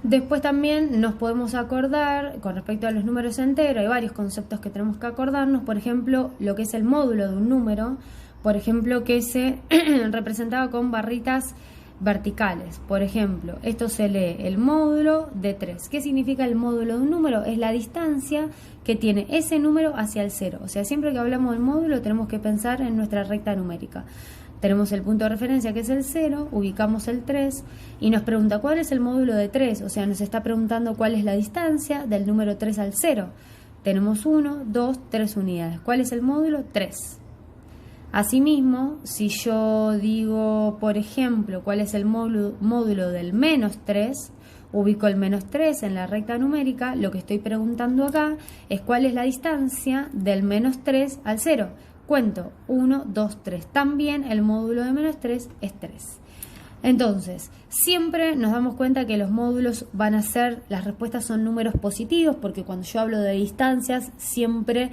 Después también nos podemos acordar, con respecto a los números enteros, hay varios conceptos que tenemos que acordarnos, por ejemplo, lo que es el módulo de un número, por ejemplo, que se representaba con barritas verticales. Por ejemplo, esto se lee el módulo de 3. ¿Qué significa el módulo de un número? Es la distancia que tiene ese número hacia el 0. O sea, siempre que hablamos del módulo tenemos que pensar en nuestra recta numérica. Tenemos el punto de referencia que es el 0, ubicamos el 3 y nos pregunta cuál es el módulo de 3, o sea, nos está preguntando cuál es la distancia del número 3 al 0. Tenemos 1, 2, 3 unidades. ¿Cuál es el módulo? 3. Asimismo, si yo digo, por ejemplo, cuál es el módulo del menos 3, ubico el menos 3 en la recta numérica, lo que estoy preguntando acá es cuál es la distancia del menos 3 al 0. Cuento 1, 2, 3. También el módulo de menos 3 es 3. Entonces, siempre nos damos cuenta que los módulos van a ser, las respuestas son números positivos, porque cuando yo hablo de distancias, siempre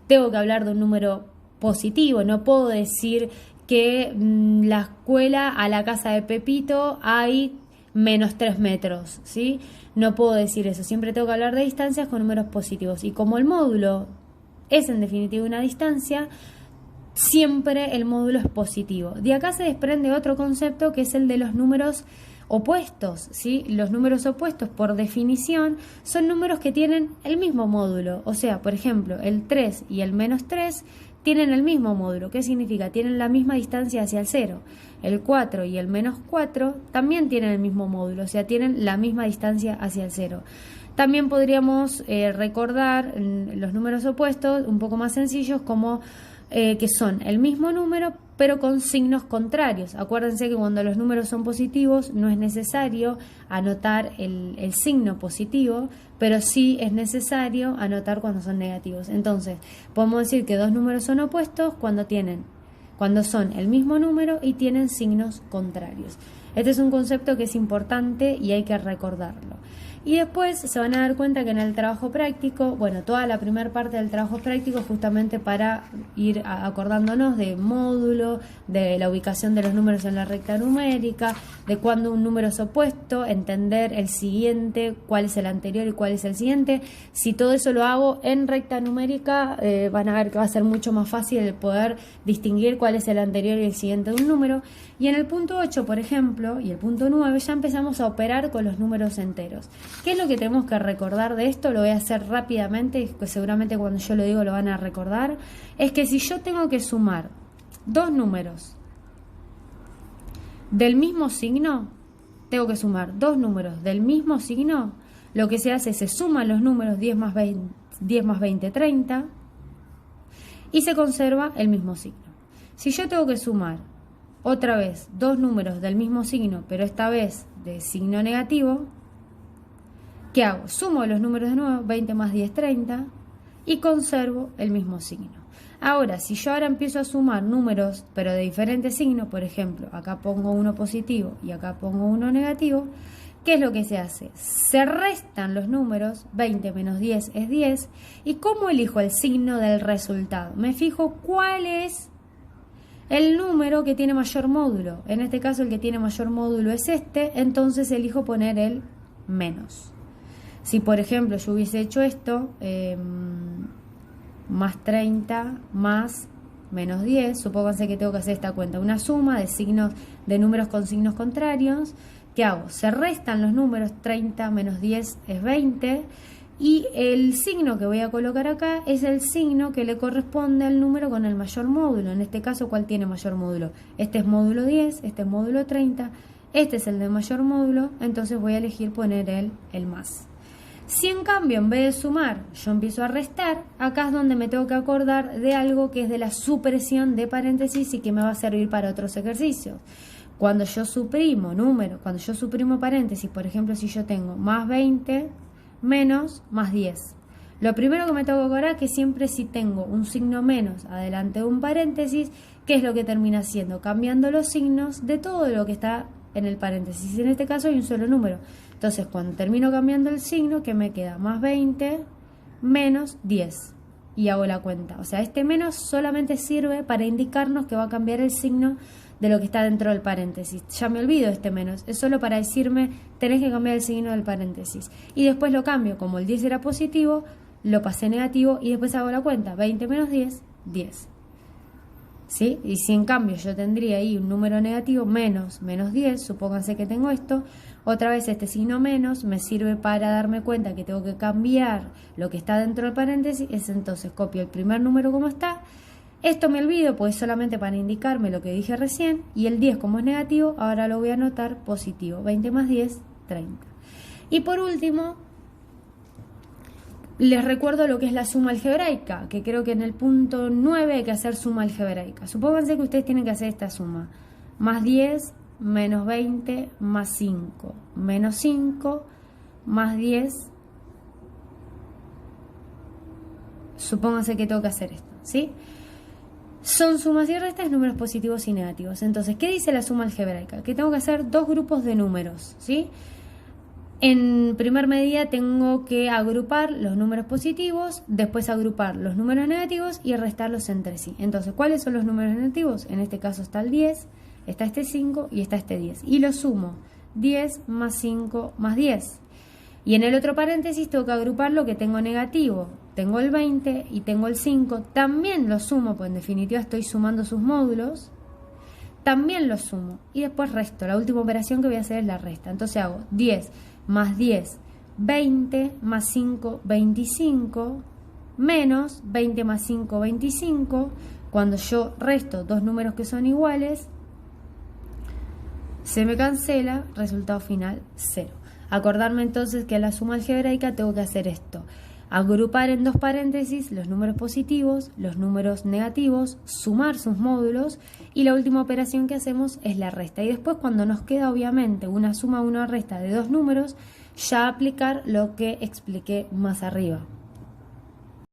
tengo que hablar de un número positivo. No puedo decir que la escuela a la casa de Pepito hay menos 3 metros, ¿sí? No puedo decir eso. Siempre tengo que hablar de distancias con números positivos. Y como el módulo es en definitiva una distancia, siempre el módulo es positivo. De acá se desprende otro concepto que es el de los números opuestos, ¿sí? Los números opuestos, por definición, son números que tienen el mismo módulo. O sea, por ejemplo, el 3 y el menos 3 tienen el mismo módulo. ¿Qué significa? Tienen la misma distancia hacia el 0. El 4 y el menos 4 también tienen el mismo módulo, o sea, tienen la misma distancia hacia el 0. También podríamos recordar los números opuestos un poco más sencillos como que son el mismo número pero con signos contrarios. Acuérdense que cuando los números son positivos no es necesario anotar el signo positivo, pero sí es necesario anotar cuando son negativos. Entonces, podemos decir que dos números son opuestos cuando son el mismo número y tienen signos contrarios. Este es un concepto que es importante y hay que recordarlo. Y después se van a dar cuenta que en el trabajo práctico, bueno, toda la primera parte del trabajo práctico justamente para ir acordándonos de módulo, de la ubicación de los números en la recta numérica, de cuando un número es opuesto, entender el siguiente, cuál es el anterior y cuál es el siguiente. Si todo eso lo hago en recta numérica, van a ver que va a ser mucho más fácil el poder distinguir cuál es el anterior y el siguiente de un número. Y en el punto 8, por ejemplo, y el punto 9, ya empezamos a operar con los números enteros. ¿Qué es lo que tenemos que recordar de esto? Lo voy a hacer rápidamente, que seguramente cuando yo lo digo lo van a recordar. Es que si yo tengo que sumar dos números del mismo signo, tengo que sumar dos números del mismo signo, lo que se hace es se suman los números 10 más 20, 30, y se conserva el mismo signo. Si yo tengo que sumar otra vez dos números del mismo signo, pero esta vez de signo negativo, ¿qué hago? Sumo los números de nuevo, 20 más 10, 30, y conservo el mismo signo. Ahora, si yo ahora empiezo a sumar números, pero de diferentes signos, por ejemplo, acá pongo uno positivo y acá pongo uno negativo, ¿qué es lo que se hace? Se restan los números, 20 menos 10 es 10, ¿y cómo elijo el signo del resultado? Me fijo cuál es el número que tiene mayor módulo. En este caso el que tiene mayor módulo es este, entonces elijo poner el menos. Si por ejemplo yo hubiese hecho esto, más 30 más menos 10, supónganse que tengo que hacer esta cuenta, una suma de números con signos contrarios. ¿Qué hago? Se restan los números, 30 menos 10 es 20, y el signo que voy a colocar acá es el signo que le corresponde al número con el mayor módulo. En este caso, ¿cuál tiene mayor módulo? Este es módulo 10, este es módulo 30, este es el de mayor módulo, entonces voy a elegir poner el más. Si en cambio, en vez de sumar, yo empiezo a restar, acá es donde me tengo que acordar de algo que es de la supresión de paréntesis y que me va a servir para otros ejercicios. Cuando yo suprimo paréntesis, por ejemplo, si yo tengo más 20 menos más 10. Lo primero que me tengo que acordar es que siempre si tengo un signo menos adelante de un paréntesis, ¿qué es lo que termina haciendo? Cambiando los signos de todo lo que está en el paréntesis. En este caso hay un solo número. Entonces, cuando termino cambiando el signo, ¿qué me queda? Más 20 menos 10. Y hago la cuenta. O sea, este menos solamente sirve para indicarnos que va a cambiar el signo de lo que está dentro del paréntesis. Ya me olvido de este menos, es solo para decirme tenés que cambiar el signo del paréntesis. Y después lo cambio, como el 10 era positivo, lo pasé negativo y después hago la cuenta, 20 menos 10, 10. ¿Sí? Y si en cambio yo tendría ahí un número negativo, menos 10, supónganse que tengo esto, otra vez este signo menos me sirve para darme cuenta que tengo que cambiar lo que está dentro del paréntesis, es entonces copio el primer número como está, esto me olvido pues solamente para indicarme lo que dije recién, y el 10 como es negativo, ahora lo voy a anotar positivo, 20 más 10, 30. Y por último, les recuerdo lo que es la suma algebraica, que creo que en el punto 9 hay que hacer suma algebraica. Supónganse que ustedes tienen que hacer esta suma. Más 10, menos 20, más 5. Menos 5, más 10. Supónganse que tengo que hacer esto, ¿sí? Son sumas y restas, números positivos y negativos. Entonces, ¿qué dice la suma algebraica? Que tengo que hacer dos grupos de números, ¿sí? En primer medida tengo que agrupar los números positivos, después agrupar los números negativos y restarlos entre sí. Entonces, ¿cuáles son los números negativos? En este caso está el 10, está este 5 y está este 10. Y lo sumo, 10 más 5 más 10. Y en el otro paréntesis tengo que agrupar lo que tengo negativo. Tengo el 20 y tengo el 5. También lo sumo, pues en definitiva estoy sumando sus módulos. También lo sumo. Y después resto. La última operación que voy a hacer es la resta. Entonces hago 10 más 10, 20 más 5, 25, menos 20 más 5, 25. Cuando yo resto dos números que son iguales, se me cancela, resultado final 0. Acordarme entonces que a la suma algebraica tengo que hacer esto: agrupar en dos paréntesis los números positivos, los números negativos, sumar sus módulos, y la última operación que hacemos es la resta. Y después, cuando nos queda obviamente una suma o una resta de dos números, ya aplicar lo que expliqué más arriba.